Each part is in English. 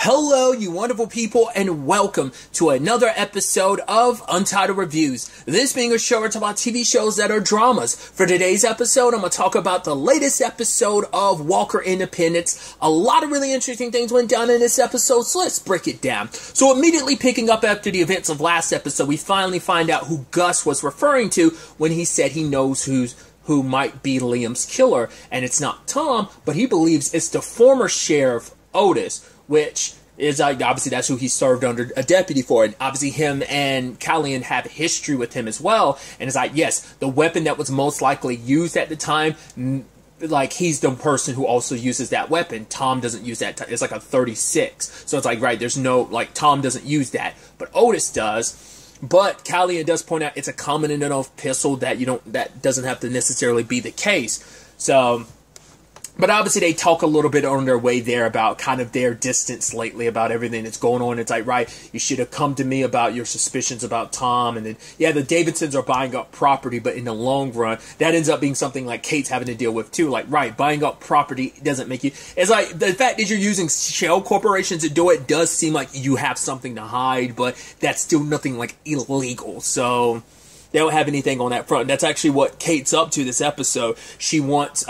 Hello, you wonderful people, and welcome to another episode of Untitled Reviews. This being a show where I talk about TV shows that are dramas. For today's episode, I'm going to talk about the latest episode of Walker Independence. A lot of really interesting things went down in this episode, so let's break it down. So immediately picking up after the events of last episode, we finally find out who Gus was referring to when he said he knows who might be Liam's killer. And it's not Tom, but he believes it's the former sheriff, Otis, which is obviously that's who he served under a deputy for, and obviously him and Callian have history with him as well. And it's like, yes, the weapon that was most likely used at the time, like he's the person who also uses that weapon. Tom doesn't use that. It's like a 36, so it's like, right, there's no, like, Tom doesn't use that, but Otis does. But Callian does point out it's a common enough pistol that that doesn't have to necessarily be the case. So. But obviously they talk a little bit on their way there about kind of their distance lately about everything that's going on. It's like, right, you should have come to me about your suspicions about Tom. And then, yeah, the Davidsons are buying up property, but in the long run, that ends up being something like Kate's having to deal with too. Like, right, buying up property doesn't make you... It's like, the fact that you're using shell corporations to do it does seem like you have something to hide, but that's still nothing, like, illegal. So they don't have anything on that front. And that's actually what Kate's up to this episode. She wants...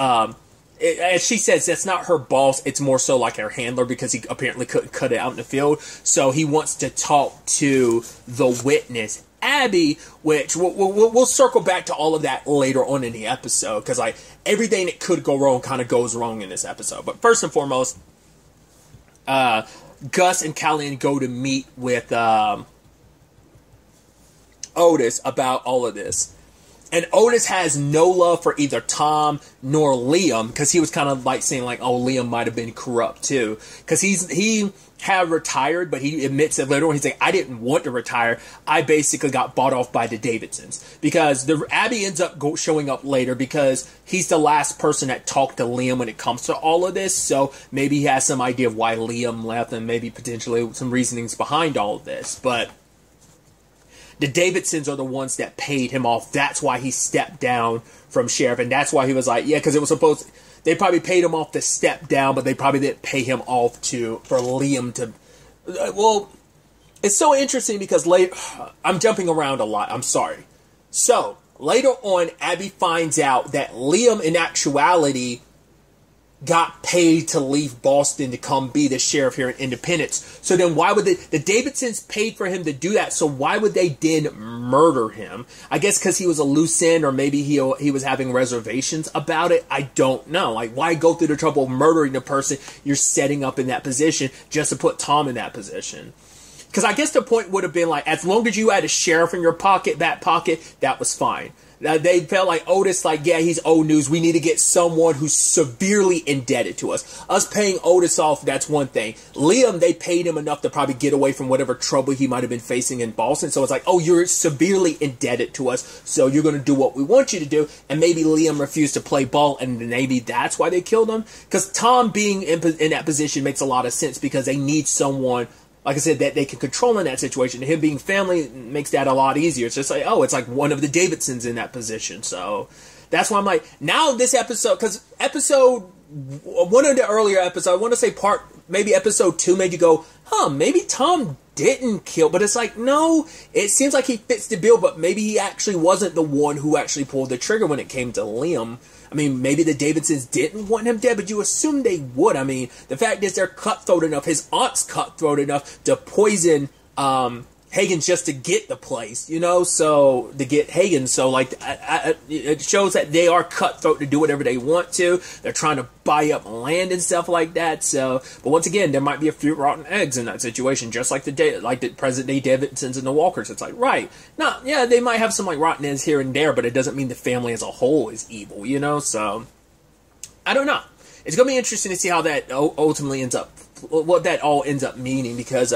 as she says, that's not her boss. It's more so like her handler because he apparently couldn't cut it out in the field. So he wants to talk to the witness, Abby, which we'll circle back to all of that later on in the episode because like everything that could go wrong kind of goes wrong in this episode. But first and foremost, Gus and Callian go to meet with Otis about all of this. And Otis has no love for either Tom nor Liam because he was kind of like saying like, oh, Liam might have been corrupt too. Because he had retired, but he admits it later on. He's like, I didn't want to retire. I basically got bought off by the Davidsons. Because Abby ends up showing up later because he's the last person that talked to Liam when it comes to all of this. So maybe he has some idea of why Liam left and maybe potentially some reasonings behind all of this. But the Davidsons are the ones that paid him off. That's why he stepped down from sheriff. And that's why he was like, yeah, because it was supposed... They probably paid him off to step down, but they probably didn't pay him off for Liam to... Well, it's so interesting because later... I'm jumping around a lot. I'm sorry. So, later on, Abby finds out that Liam, in actuality, got paid to leave Boston to come be the sheriff here in Independence. So then why would the Davidsons paid for him to do that, so why would they then murder him? I guess because he was a loose end, or maybe he was having reservations about it. I don't know. Like, why go through the trouble of murdering the person you're setting up in that position just to put Tom in that position? Because I guess the point would have been like, as long as you had a sheriff in your back pocket, that was fine. They felt like Otis, like, yeah, he's old news. We need to get someone who's severely indebted to us. Us paying Otis off, that's one thing. Liam, they paid him enough to probably get away from whatever trouble he might have been facing in Boston. So it's like, oh, you're severely indebted to us, so you're going to do what we want you to do. And maybe Liam refused to play ball, and maybe that's why they killed him. Because Tom being in that position makes a lot of sense because they need someone, like I said, that they can control in that situation. Him being family makes that a lot easier. It's just like, oh, it's like one of the Davidsons in that position. So that's why I'm like, now this episode, because one of the earlier episodes, I want to say maybe episode 2 made you go, maybe Tom didn't kill. But it's like, no, it seems like he fits the bill, but maybe he actually wasn't the one who actually pulled the trigger when it came to Liam. I mean, maybe the Davidsons didn't want him dead, but you assume they would. I mean, the fact is they're cutthroat enough. His aunt's cutthroat enough to poison Hagen just to get the place, so to get Hagen. So, like, it shows that they are cutthroat to do whatever they want to. They're trying to buy up land and stuff like that. So, but once again, there might be a few rotten eggs in that situation, just like the present-day Davidsons and the Walkers. It's like, right. No, yeah, they might have some, like, rotten eggs here and there, but it doesn't mean the family as a whole is evil, So, I don't know. It's going to be interesting to see how that ultimately ends up, what that all ends up meaning, because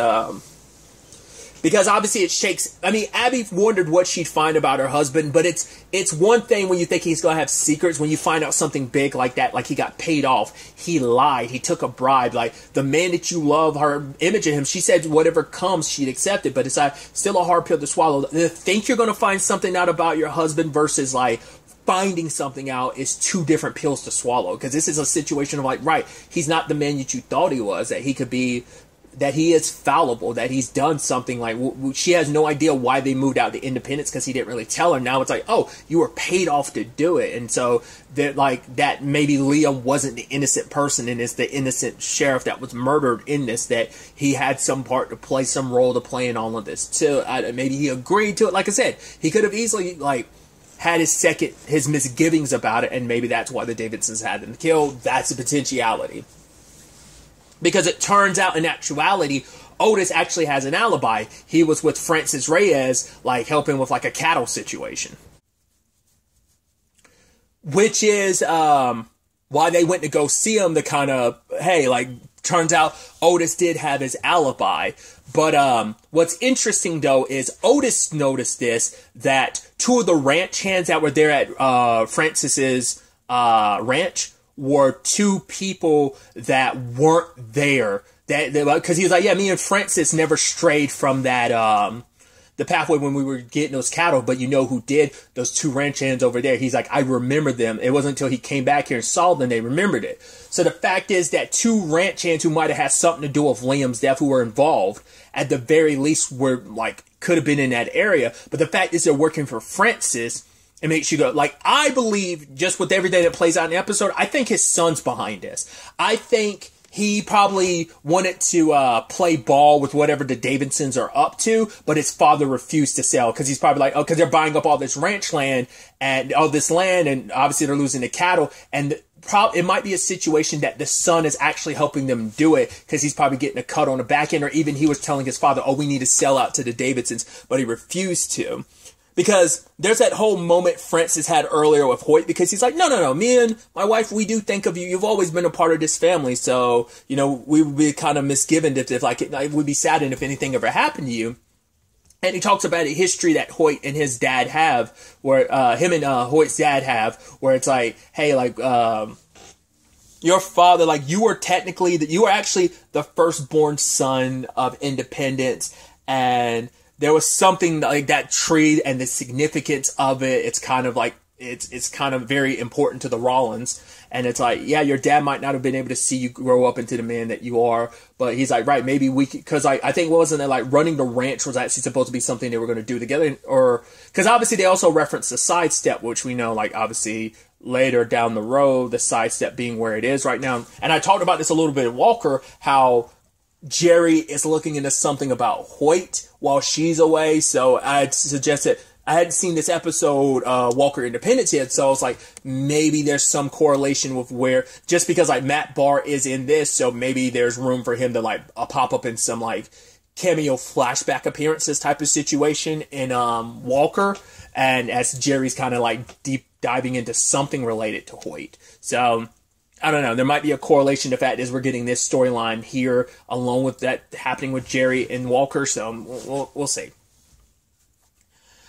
obviously it shakes... I mean, Abby wondered what she'd find about her husband, but it's one thing when you think he's going to have secrets. When you find out something big like that, like he got paid off, he lied, he took a bribe. Like, the man that you love, her image of him, she said whatever comes, she'd accept it, but it's still a hard pill to swallow. To think you're going to find something out about your husband versus, like, finding something out is two different pills to swallow. Because this is a situation of, like, right, he's not the man that you thought he was, that he could be that he is fallible, that he's done something. Like, she has no idea why they moved out to Independence because he didn't really tell her. Now it's like, oh, you were paid off to do it. And so that, like, that maybe Liam wasn't the innocent person and it's the innocent sheriff that was murdered in this, that he had some part to play, some role to play in all of this too. Maybe he agreed to it. Like I said, he could have easily, like, had his misgivings about it, and maybe that's why the Davidsons had him killed. That's a potentiality. Because it turns out, in actuality, Otis actually has an alibi. He was with Francis Reyes, like, helping with, like, a cattle situation. Which is why they went to go see him, to kind of, hey, like, turns out Otis did have his alibi. But what's interesting, though, is Otis noticed this, that two of the ranch hands that were there at Francis's ranch were two people that weren't there. Because he was like, yeah, me and Francis never strayed from that the pathway when we were getting those cattle, but you know who did? Those two ranch hands over there. He's like, I remember them. It wasn't until he came back here and saw them they remembered it. So the fact is that two ranch hands who might have had something to do with Liam's death, who were involved, at the very least were, like, could have been in that area. But the fact is they're working for Francis. It makes you go, like, I believe, just with everything that plays out in the episode, I think his son's behind this. I think he probably wanted to play ball with whatever the Davidsons are up to, but his father refused to sell, because he's probably like, oh, because they're buying up all this ranch land and all this land, and obviously they're losing the cattle, and it might be a situation that the son is actually helping them do it, because he's probably getting a cut on the back end, or even he was telling his father, oh, we need to sell out to the Davidsons, but he refused to. Because there's that whole moment Francis had earlier with Hoyt, because he's like, no, me and my wife, we do think of you. You've always been a part of this family. So, you know, we would be kind of misgiven if like, it would be saddened if anything ever happened to you. And he talks about a history that Hoyt and his dad have, where, him and Hoyt's dad have, where it's like, hey, like, your father, like, you were actually the firstborn son of Independence, and there was something like that tree and the significance of it. It's kind of like, it's kind of very important to the Rollins. And it's like, yeah, your dad might not have been able to see you grow up into the man that you are. But he's like, right, maybe we could, because I think, wasn't it like running the ranch was actually supposed to be something they were going to do together? Or, because obviously they also reference the sidestep, which we know, like, obviously later down the road, the sidestep being where it is right now. And I talked about this a little bit in Walker, how Jerry is looking into something about Hoyt while she's away. So I'd suggested, I hadn't seen this episode, Walker Independence yet. So I was like, maybe there's some correlation with where, just because like Matt Barr is in this. So maybe there's room for him to like pop up in some like cameo flashback appearances type of situation in, Walker. And as Jerry's kind of like deep diving into something related to Hoyt. So I don't know. There might be a correlation. The fact is we're getting this storyline here along with that happening with Jerry and Walker. So we'll see.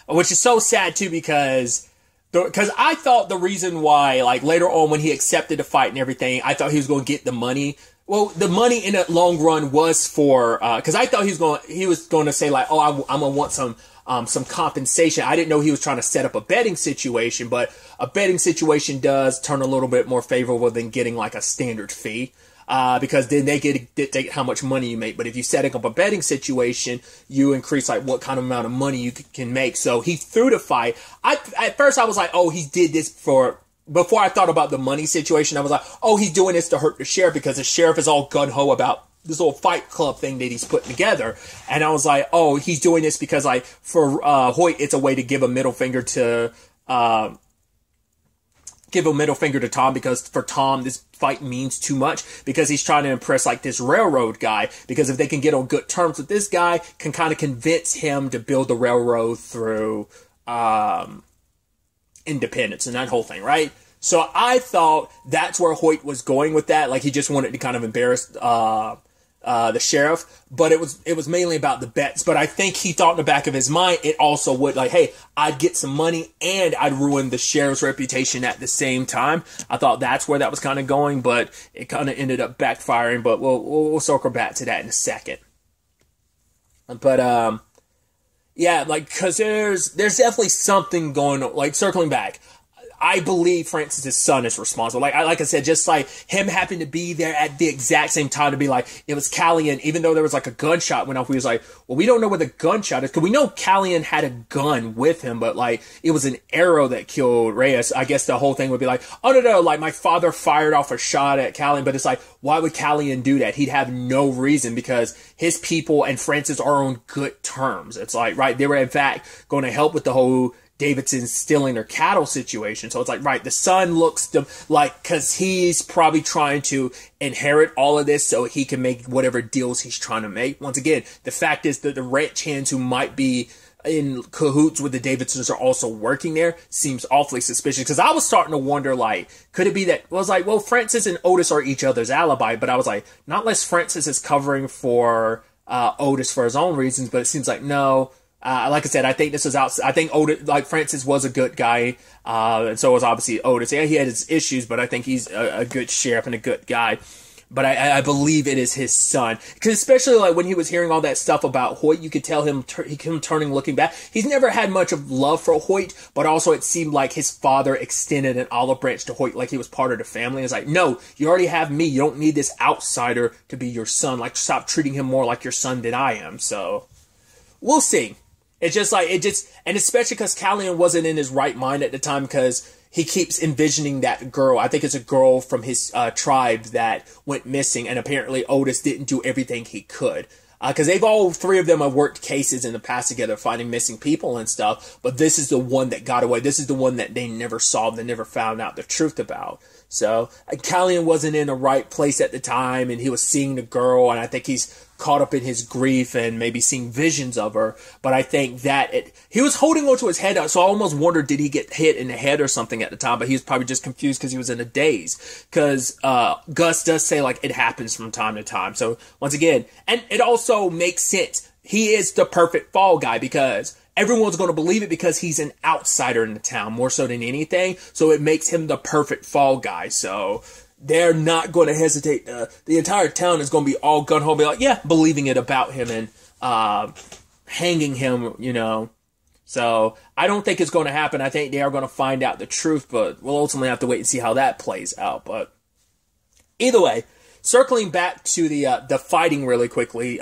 Which is so sad too, because I thought the reason why, like later on when he accepted the fight and everything, I thought he was going to get the money. Well, the money in the long run was for, because I thought he was going to say like, oh, I'm going to want some compensation. I didn't know he was trying to set up a betting situation, but a betting situation does turn a little bit more favorable than getting like a standard fee. Because then they get to dictate how much money you make. But if you're setting up a betting situation, you increase like what kind of amount of money you can make. So he threw the fight. At first I was like, oh, he did this before I thought about the money situation, I was like, oh, he's doing this to hurt the sheriff because the sheriff is all gung-ho about this little fight club thing that he's putting together. And I was like, oh, he's doing this because like for Hoyt, it's a way to give a middle finger to Tom, because for Tom, this fight means too much, because he's trying to impress like this railroad guy, because if they can get on good terms with this guy, can kind of convince him to build the railroad through Independence and that whole thing, right? So I thought that's where Hoyt was going with that. Like he just wanted to kind of embarrass the sheriff, but it was mainly about the bets. But I think he thought in the back of his mind, it also would like, hey, I'd get some money and I'd ruin the sheriff's reputation at the same time. I thought that's where that was kind of going, but it kind of ended up backfiring. But we'll circle back to that in a second. But yeah, like because there's definitely something going on. Like circling back, I believe Francis's son is responsible. Like I said, just like him happened to be there at the exact same time to be like, it was Callian, even though there was like a gunshot went off, we was like, well, we don't know where the gunshot is, because we know Callian had a gun with him, but like, it was an arrow that killed Reyes. I guess the whole thing would be like, oh no, like my father fired off a shot at Callian, but it's like, why would Callian do that? He'd have no reason, because his people and Francis are on good terms. It's like, right, they were in fact going to help with the whole Davidson stealing their cattle situation. So it's like, right, the son looks to, like, because he's probably trying to inherit all of this so he can make whatever deals he's trying to make. Once again, the fact is that the ranch hands who might be in cahoots with the Davidsons are also working there seems awfully suspicious, because I was starting to wonder, like, could it be that, well, I was like, well, Francis and Otis are each other's alibi, but I was like, not unless Francis is covering for Otis for his own reasons, but it seems like no. Like I said, I think this was out. I think Otis, like Francis, was a good guy, and so was obviously Otis. Yeah, he had his issues, but I think he's a good sheriff and a good guy. But I believe it is his son, because especially like when he was hearing all that stuff about Hoyt, you could tell him turning, looking back. He's never had much of love for Hoyt, but also it seemed like his father extended an olive branch to Hoyt, like he was part of the family. It's like, no, you already have me. You don't need this outsider to be your son. Like, stop treating him more like your son than I am. So we'll see. It's just like, and especially because Callian wasn't in his right mind at the time, because he keeps envisioning that girl. I think it's a girl from his tribe that went missing, and apparently Otis didn't do everything he could. Because all three of them have worked cases in the past together, finding missing people and stuff, but this is the one that got away. This is the one that they never solved, they never found out the truth about. So, Callian wasn't in the right place at the time, and he was seeing the girl, and I think he's caught up in his grief and maybe seeing visions of her. But I think that he was holding onto his head, so I almost wondered, did he get hit in the head or something at the time? But he was probably just confused because he was in a daze. Because Gus does say, like, it happens from time to time. So, once again, and it also makes sense. He is the perfect fall guy, because everyone's going to believe it, because he's an outsider in the town more so than anything. So it makes him the perfect fall guy. So they're not going to hesitate. The entire town is going to be all gun-ho, be like, yeah, believing it about him and hanging him, you know. So I don't think it's going to happen. I think they are going to find out the truth, but we'll ultimately have to wait and see how that plays out. But either way, circling back to the fighting really quickly,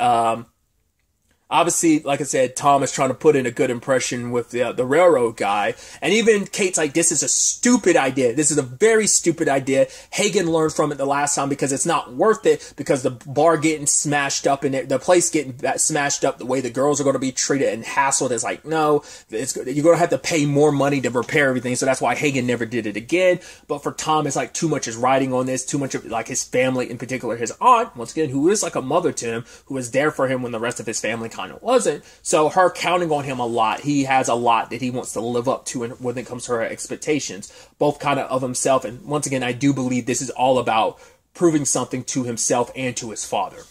obviously, like I said, Tom is trying to put in a good impression with the railroad guy. And even Kate's like, this is a stupid idea. This is a very stupid idea. Hagen learned from it the last time, because it's not worth it, because the bar getting smashed up and the place getting smashed up, the way the girls are going to be treated and hassled is like, no, you're going to have to pay more money to repair everything. So that's why Hagen never did it again. But for Tom, it's like too much is riding on this, too much of like his family, in particular his aunt, once again, who is like a mother to him, who was there for him when the rest of his family kind of wasn't. So her counting on him a lot. He has a lot that he wants to live up to when it comes to her expectations, both kind of himself. And once again, I do believe this is all about proving something to himself and to his father.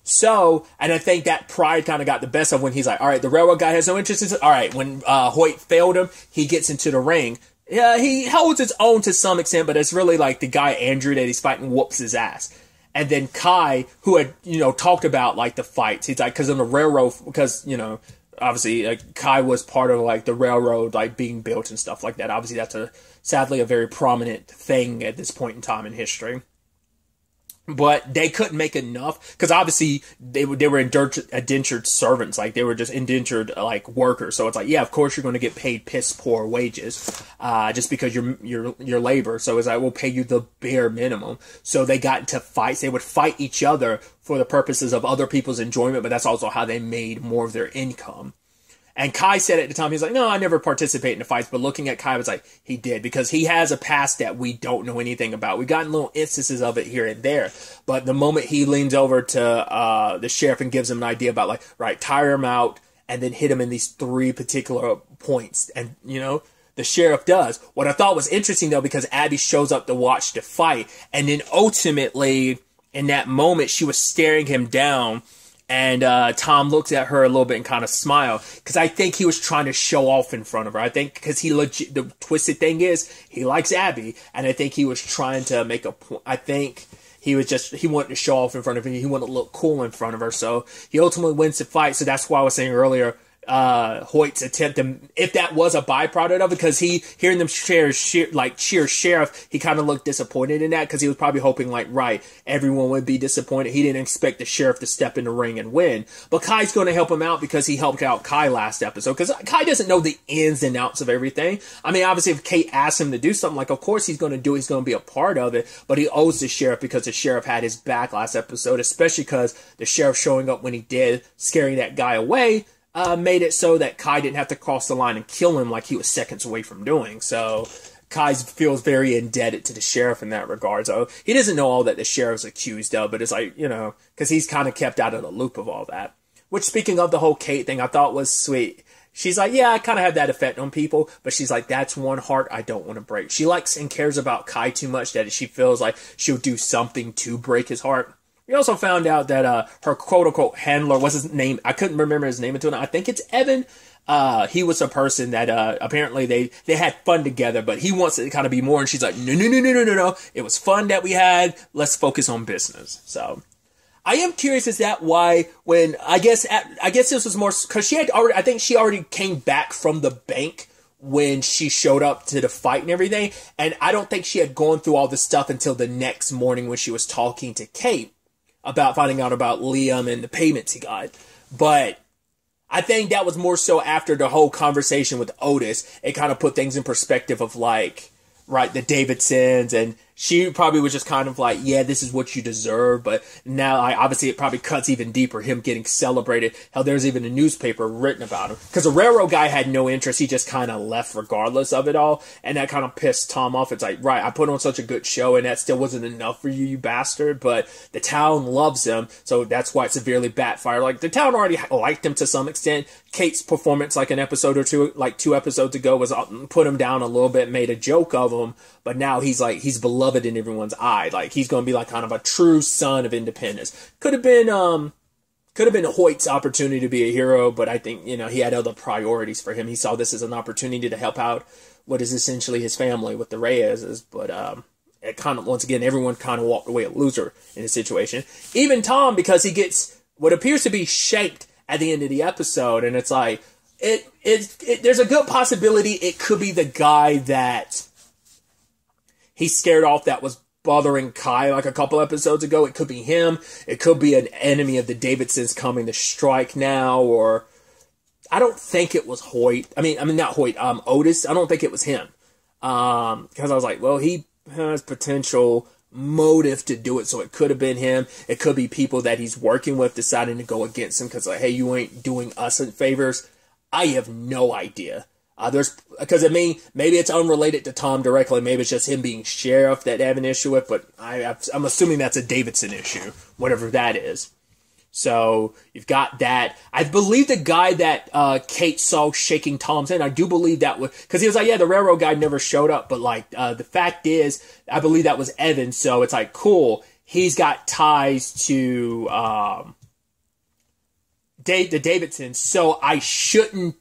So, and I think that pride kind of got the best of when he's like, all right, the railroad guy has no interest in it. All right, when Hoyt failed him, he gets into the ring. Yeah, he holds his own to some extent, but it's really like the guy Andrew that he's fighting whoops his ass. And then Kai, who had, talked about, like, the fights. He's like, because on the railroad, because, obviously, Kai was part of, like, the railroad, like, being built and stuff like that. Obviously, that's sadly a very prominent thing at this point in time in history. But they couldn't make enough, because obviously they were indentured servants, like they were just indentured like workers. So it's like, yeah, of course you're going to get paid piss poor wages, just because you're labor. So it's like, we'll pay you the bare minimum. So they got into fights. They would fight each other for the purposes of other people's enjoyment, but that's also how they made more of their income. And Kai said at the time, he's like, no, I never participate in the fights. But looking at Kai, was like, he did. Because he has a past that we don't know anything about. We've gotten little instances of it here and there. But the moment he leans over to the sheriff and gives him an idea about, like, right, tire him out and then hit him in these 3 particular points. And, the sheriff does. What I thought was interesting, though, because Abby shows up to watch the fight. And then ultimately, in that moment, she was staring him down. And Tom looks at her a little bit and kind of smiled, because I think he was trying to show off in front of her. I think because the twisted thing is he likes Abby, and I think he was trying to make a point. I think he wanted to show off in front of her. He wanted to look cool in front of her. So he ultimately wins the fight. So that's why I was saying earlier, Hoyt's attempt to, if that was a byproduct of it, because hearing them cheer sheriff, he kind of looked disappointed in that, because he was probably hoping like, right, everyone would be disappointed. He didn't expect the sheriff to step in the ring and win. But Kai's going to help him out because he helped out Kai last episode, because Kai doesn't know the ins and outs of everything. I mean, obviously if Kate asks him to do something, like, of course he's going to do it, he's going to be a part of it, but he owes the sheriff because the sheriff had his back last episode, especially because the sheriff showing up when he did, scaring that guy away, made it so that Kai didn't have to cross the line and kill him like he was seconds away from doing. So Kai feels very indebted to the sheriff in that regard. So he doesn't know all that the sheriff's accused of, but it's like, you know, because he's kind of kept out of the loop of all that. Which, speaking of the whole Kate thing, I thought was sweet. She's like, yeah, I kind of have that effect on people, but she's like, that's one heart I don't want to break. She likes and cares about Kai too much that she feels like she'll do something to break his heart. We also found out that her quote-unquote handler, what's his name? I couldn't remember his name until now. I think it's Evan. He was a person that apparently they had fun together, but he wants it to kind of be more, and she's like, no. It was fun that we had. Let's focus on business. So I am curious, is that why when, I guess this was more, because I think she already came back from the bank when she showed up to the fight and everything, and I don't think she had gone through all this stuff until the next morning when she was talking to Kate about finding out about Liam and the payments he got. But I think that was more so after the whole conversation with Otis. It kind of put things in perspective of like, right, the Davidsons, and she probably was just kind of like, yeah, this is what you deserve. But now, obviously, it probably cuts even deeper, him getting celebrated. Hell, there's even a newspaper written about him. Because the railroad guy had no interest. He just kind of left regardless of it all. And that kind of pissed Tom off. It's like, right, I put on such a good show, and that still wasn't enough for you, you bastard. But the town loves him, so that's why it severely backfired. Like, the town already liked him to some extent. Kate's performance, like an episode or two, like 2 episodes ago, was put him down a little bit, made a joke of him. But now he's beloved in everyone's eye. Like, he's going to be like kind of a true son of independence. Could have been Hoyt's opportunity to be a hero, but I think, you know, he had other priorities for him. He saw this as an opportunity to help out what is essentially his family with the Reyes. But it kind of, once again, everyone kind of walked away a loser in the situation. Even Tom, because he gets what appears to be shaped at the end of the episode, and it's like, there's a good possibility it could be the guy that he scared off that was bothering Kai like a couple episodes ago. It could be him. It could be an enemy of the Davidsons coming to strike now, or I don't think it was Hoyt. I mean, not Hoyt, Otis. I don't think it was him. Because I was like, well, he has potential motive to do it, so it could have been him. It could be people that he's working with deciding to go against him because, like, hey, you ain't doing us favors. I have no idea. Because I mean, maybe it's unrelated to Tom directly. Maybe it's just him being sheriff that they have an issue with. But I'm assuming that's a Davidson issue, whatever that is. So you've got that. I believe the guy that Kate saw shaking Tom's hand, I do believe that was, because he was like, yeah, the railroad guy never showed up. But like, the fact is, I believe that was Evan. So it's like, cool. He's got ties to the Davidsons. So I shouldn't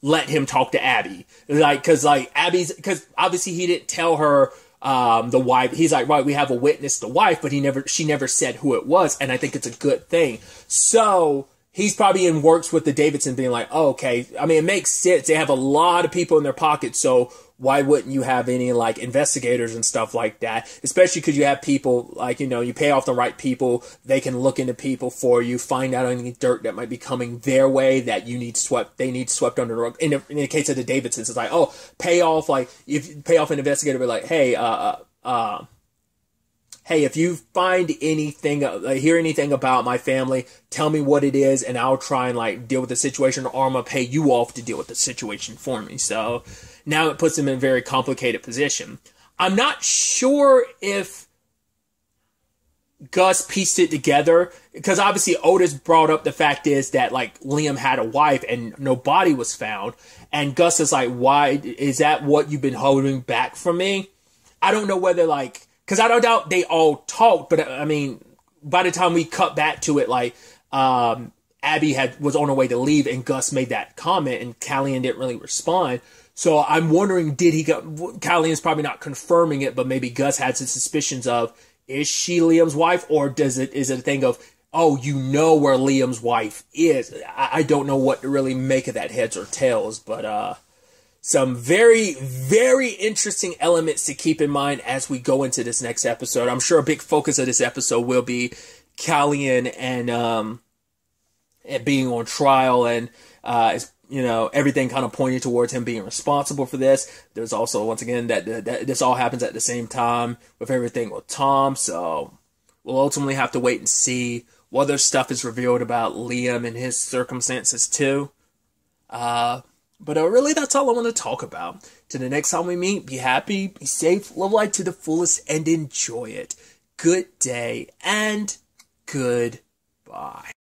let him talk to Abby. Like, because obviously he didn't tell her the wife. He's like, right, we have a witness, the wife, but she never said who it was, and I think it's a good thing. So he's probably in works with the Davidson being like, oh, okay. I mean, it makes sense. They have a lot of people in their pockets, so why wouldn't you have any, like, investigators and stuff like that? Especially because you have people, like, you know, you pay off the right people, they can look into people for you, find out any dirt that might be coming their way that they need swept under the rug. In the case of the Davidsons, it's like, oh, pay off, like, if you pay off an investigator, be like, hey, hey, if you find anything, hear anything about my family, tell me what it is, and I'll try and, like, deal with the situation, or I'm going to pay you off to deal with the situation for me. So now it puts him in a very complicated position. I'm not sure if Gus pieced it together, because obviously Otis brought up the fact is that, like, Liam had a wife and no body was found, and Gus is like, why, is that what you've been holding back from me? I don't know whether, like, because I don't doubt they all talked, but I mean, by the time we cut back to it, like, Abby was on her way to leave, and Gus made that comment, and Callian didn't really respond. So I'm wondering, Callian's probably not confirming it, but maybe Gus had some suspicions of, is she Liam's wife, or is it a thing of, oh, you know where Liam's wife is. I don't know what to really make of that, heads or tails, but some very, very interesting elements to keep in mind as we go into this next episode. I'm sure a big focus of this episode will be Callian and being on trial, and everything kind of pointing towards him being responsible for this. There's also, once again, that this all happens at the same time with everything with Tom, so we'll ultimately have to wait and see what other stuff is revealed about Liam and his circumstances too. But really, that's all I want to talk about. Till the next time we meet, be happy, be safe, live life to the fullest, and enjoy it. Good day, and goodbye.